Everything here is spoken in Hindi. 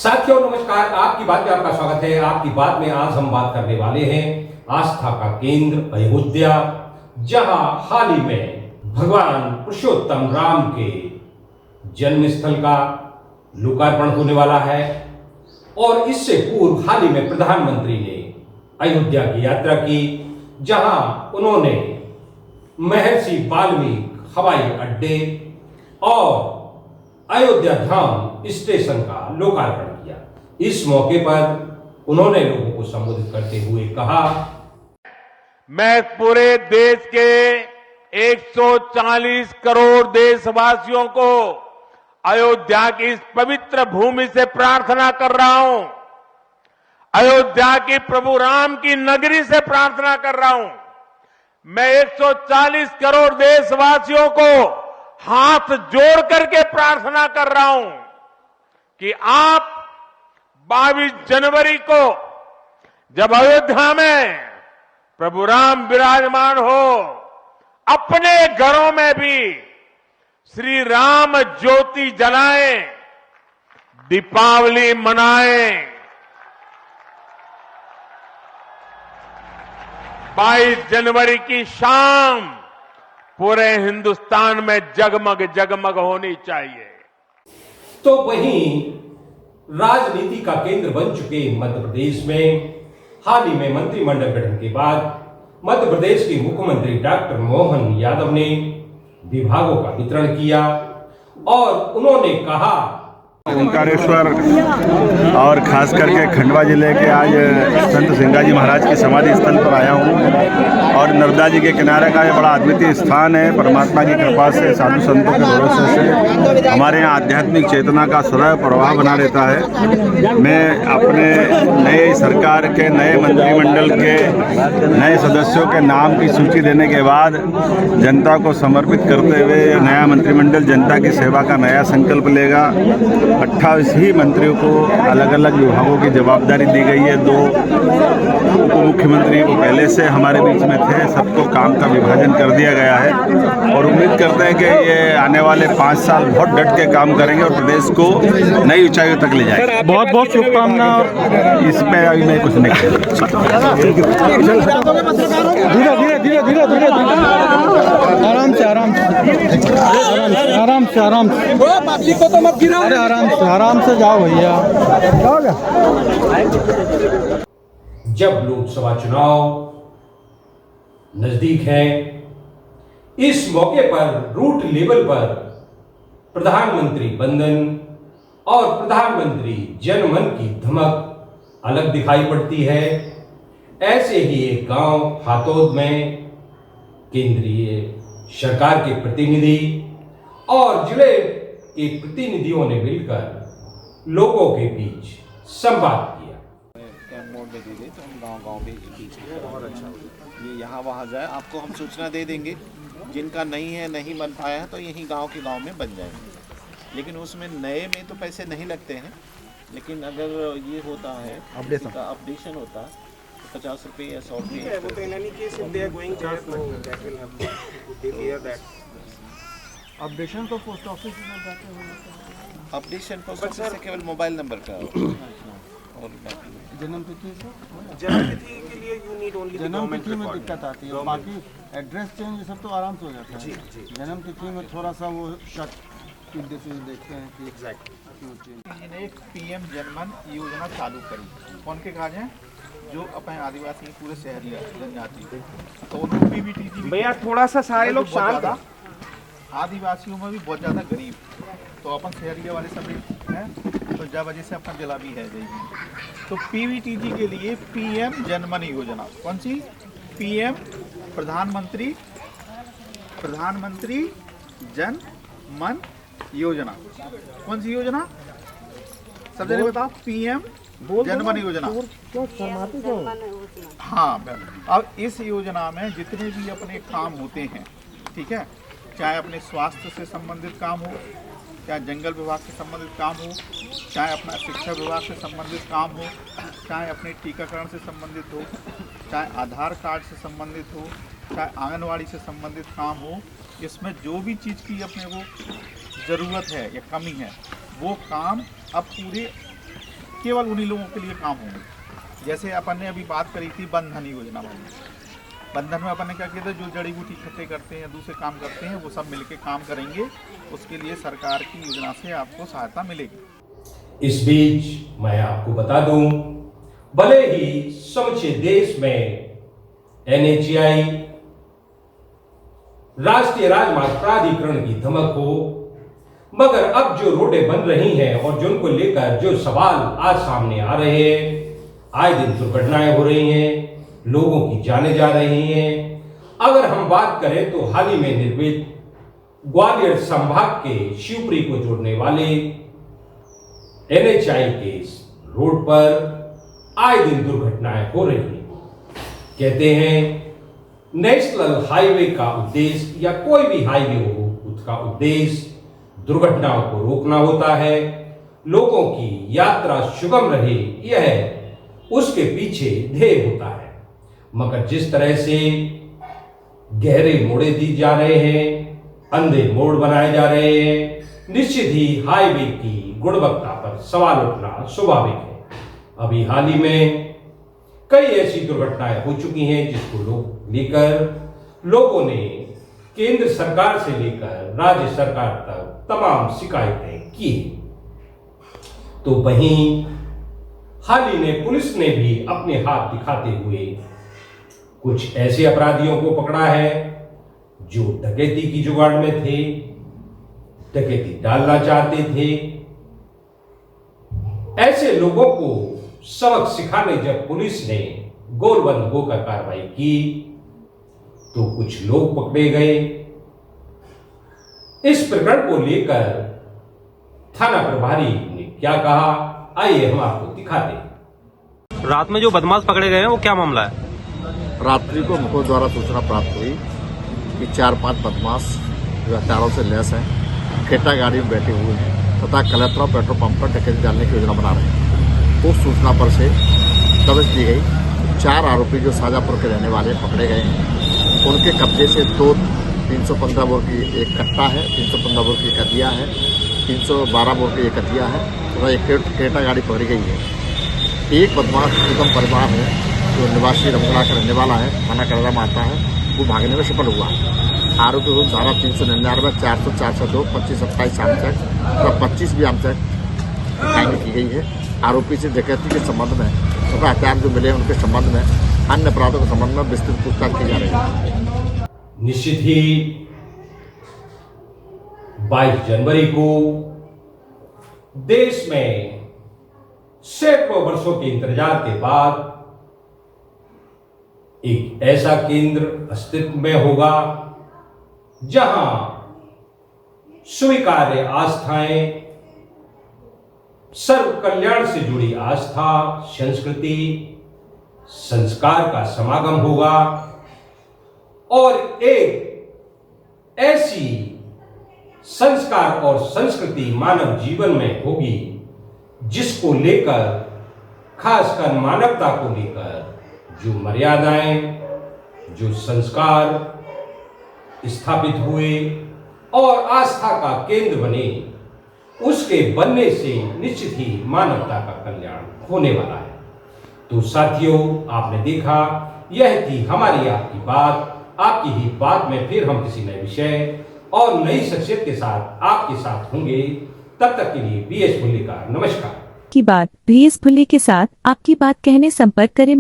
साथियों नमस्कार, आपकी बात में आपका स्वागत है। आपकी बात में आज हम बात करने वाले हैं आस्था का केंद्र अयोध्या, जहां हाल ही में भगवान पुरुषोत्तम राम के जन्म स्थल का लोकार्पण होने वाला है। और इससे पूर्व हाल ही में प्रधानमंत्री ने अयोध्या की यात्रा की, जहां उन्होंने महर्षि वाल्मीकि हवाई अड्डे और अयोध्या धाम स्टेशन का लोकार्पण किया। इस मौके पर उन्होंने लोगों को संबोधित करते हुए कहा, मैं पूरे देश के 140 करोड़ देशवासियों को अयोध्या की इस पवित्र भूमि से प्रार्थना कर रहा हूं। अयोध्या की प्रभु राम की नगरी से प्रार्थना कर रहा हूं। मैं 140 करोड़ देशवासियों को हाथ जोड़ करके प्रार्थना कर रहा हूं कि आप 22 जनवरी को जब अयोध्या में प्रभु राम विराजमान हो, अपने घरों में भी श्री राम ज्योति जलाएं, दीपावली मनाएं। 22 जनवरी की शाम पूरे हिंदुस्तान में जगमग जगमग होनी चाहिए। तो वहीं राजनीति का केंद्र बन चुके मध्य प्रदेश में हाल ही में मंत्रिमंडल गठन के बाद मध्य प्रदेश के मुख्यमंत्री डॉक्टर मोहन यादव ने विभागों का वितरण किया और उन्होंने कहा, ओंकारेश्वर और खास करके खंडवा जिले के आज संत सिंगाजी महाराज की समाधि स्थल पर आया हूँ और नर्मदा जी के किनारे का ये बड़ा अद्वितीय स्थान है। परमात्मा की कृपा से, साधु संतों के भरोसे से हमारे यहाँ आध्यात्मिक चेतना का सदैव प्रवाह बना रहता है। मैं अपने नए सरकार के नए मंत्रिमंडल के नए सदस्यों के नाम की सूची देने के बाद जनता को समर्पित करते हुए नया मंत्रिमंडल जनता की सेवा का नया संकल्प लेगा। 28 ही मंत्रियों को अलग अलग विभागों की जवाबदारी दी गई है। 2 उप मुख्यमंत्री वो पहले से हमारे बीच में थे, सबको काम का विभाजन कर दिया गया है और उम्मीद करते हैं कि ये आने वाले 5 साल बहुत डट के काम करेंगे और प्रदेश को नई ऊंचाइयों तक ले जाएंगे। बहुत बहुत शुभकामनाएं। इसमें अभी मैं कुछ नहीं धीरे आराम से को तो मत गिराओ। अरे आराम से जाओ भैया। जब लोकसभा चुनाव नजदीक है, इस मौके पर रूट लेवल पर प्रधानमंत्री वंदन और प्रधानमंत्री जनमन की धमक अलग दिखाई पड़ती है। ऐसे ही एक गांव हातोद में केंद्रीय सरकार के प्रतिनिधि और जिले के प्रतिनिधियों ने मिलकर लोगों के बीच संवाद किया। मोड में दे दे तो हम गांव भेज और अच्छा ये यहाँ वहाँ जाए, आपको हम सूचना दे देंगे। जिनका नहीं बन पाया है तो यहीं गांव के गांव में बन जाएंगे। लेकिन उसमें नए में तो पैसे नहीं लगते हैं, लेकिन अगर ये होता है अपडेशन होता है तो 50 रुपये या 100 रुपये। अपडेशन तो पोस्ट ऑफिस में जाते हैं। अपडेशन पोस्ट ऑफिस से केवल मोबाइल नंबर का और जन्म तिथि के लिए यू नीड ओनली जन्म तिथि में दिक्कत आती है, बाकी एड्रेस चेंज ये सब तो आराम से हो जाता है। जन्म तिथि में थोड़ा सा वो शक देखते हैं कि एग्जैक्ट। एक PM जनमन योजना चालू करी, कौन के काज हैं जो अपने आदिवासी पूरे शहरी जनजाति तो उनको PBTG भैया थोड़ा सा सारे लोग शांत हैं। आदिवासियों में भी बहुत ज़्यादा गरीब, तो अपन शहरिया वाले सभी हैं, तो जब वजह से अपना जिला भी है जाएगी। तो PBTG के लिए PM जनमन योजना, कौन सी? PM प्रधानमंत्री जन मन योजना। कौन सी योजना? सब जने बताओ। PM जनमन योजना। हाँ, अब इस योजना में जितने भी अपने काम होते हैं, ठीक है, चाहे अपने स्वास्थ्य से संबंधित काम हो, चाहे जंगल विभाग से संबंधित काम हो, चाहे अपना शिक्षा विभाग से संबंधित काम हो, चाहे अपने टीकाकरण से संबंधित हो, चाहे आधार कार्ड से संबंधित हो, चाहे आंगनवाड़ी से संबंधित काम हो, इसमें जो भी चीज़ की अपने को ज़रूरत है या कमी है, वो काम अब पूरे केवल उन्हीं लोगों के लिए काम होंगे। जैसे अपन ने अभी बात करी थी बंधन योजना वाली, बंधन में अपन ने क्या किया था, जो जड़ी बूटी इकट्ठे करते हैं, दूसरे काम करते हैं, वो सब मिलके काम करेंगे, उसके लिए सरकार की योजना से आपको सहायता मिलेगी। इस बीच मैं आपको बता दूं, भले ही समूचे देश में NHAI राष्ट्रीय राजमार्ग प्राधिकरण की धमक हो, मगर अब जो रोडें बन रही हैं और जिनको लेकर जो सवाल आज सामने आ रहे हैं, आए दिन दुर्घटनाएं हो रही हैं, लोगों की जानें जा रही हैं। अगर हम बात करें तो हाल ही में निर्मित ग्वालियर संभाग के शिवपुरी को जोड़ने वाले NHAI के रोड पर आए दिन दुर्घटनाएं हो रही हैं। कहते हैं नेशनल हाईवे का उद्देश्य या कोई भी हाईवे हो, उसका उद्देश्य दुर्घटनाओं को रोकना होता है, लोगों की यात्रा सुगम रहे, यह उसके पीछे ध्येय होता है। मगर जिस तरह से गहरे मोड़े दी जा रहे हैं, अंधे मोड़ बनाए जा रहे हैं, निश्चित ही हाईवे की गुणवत्ता पर सवाल उठना स्वाभाविक है। अभी हाल ही में कई ऐसी दुर्घटनाएं हो चुकी हैं जिसको लेकर लोगों ने केंद्र सरकार से लेकर राज्य सरकार तक तमाम शिकायतें की। तो वहीं हाल ही में पुलिस ने भी अपने हाथ दिखाते हुए कुछ ऐसे अपराधियों को पकड़ा है जो डकैती की जुगाड़ में थे, डकैती डालना चाहते थे। ऐसे लोगों को सबक सिखाने जब पुलिस ने गोलबंद होकर कार्रवाई की तो कुछ लोग पकड़े गए। इस प्रकरण को लेकर थाना प्रभारी ने क्या कहा, आइए हम आपको दिखाते हैं। रात में जो बदमाश पकड़े गए हैं वो क्या मामला है? रात्रि को मुखो द्वारा सूचना प्राप्त हुई कि 4-5 बदमाश जो हथियारों से लैस हैं, खेटा गाड़ी में बैठे हुए हैं तथा कलेक्टर और पेट्रोल पंप पर डकैती डालने की योजना बना रहे हैं। उस सूचना पर से दबिश दी गई। 4 आरोपी जो शाजापुर के रहने वाले पकड़े गए हैं, उनके कब्जे से 2 315 बोर की एक कट्टा है, 315 बोर की एक हथिया है, 312 बोर की एक हथिया है तथा एक क्रेटा गाड़ी पकड़ी गई है। एक बदमाश उत्तम परिवार है जो निवासी रमगढ़ा का रहने वाला है, थाना करदा में आता है, वो भागने में सफल हुआ है। आरोपी को धारा 399, 400, 402, 25, 27 आमचक तथा 25 भी आमचक कायमी की गई है। आरोपी से डकैती के संबंध में तथा हथियार जो मिले उनके संबंध में अन्य अपराधों के संबंध में विस्तृत पूछताछ की जा रही है। निश्चित ही 22 जनवरी को देश में सैकड़ों वर्षों के इंतजार के बाद एक ऐसा केंद्र अस्तित्व में होगा जहां स्वीकार्य आस्थाएं, सर्व कल्याण से जुड़ी आस्था, संस्कृति, संस्कार का समागम होगा और एक ऐसी संस्कार और संस्कृति मानव जीवन में होगी जिसको लेकर, खासकर मानवता को लेकर जो मर्यादाएं, जो संस्कार स्थापित हुए और आस्था का केंद्र बने, उसके बनने से निश्चित ही मानवता का कल्याण होने वाला है। तो साथियों, आपने देखा, यह थी हमारी आपकी बात। आपकी ही बात में फिर हम किसी नए विषय और नई शख्सियत के साथ आपके साथ होंगे। तब तक के लिए BS भुल्ली का नमस्कार। की बात BS भुल्ली के साथ आपकी बात कहने संपर्क करें।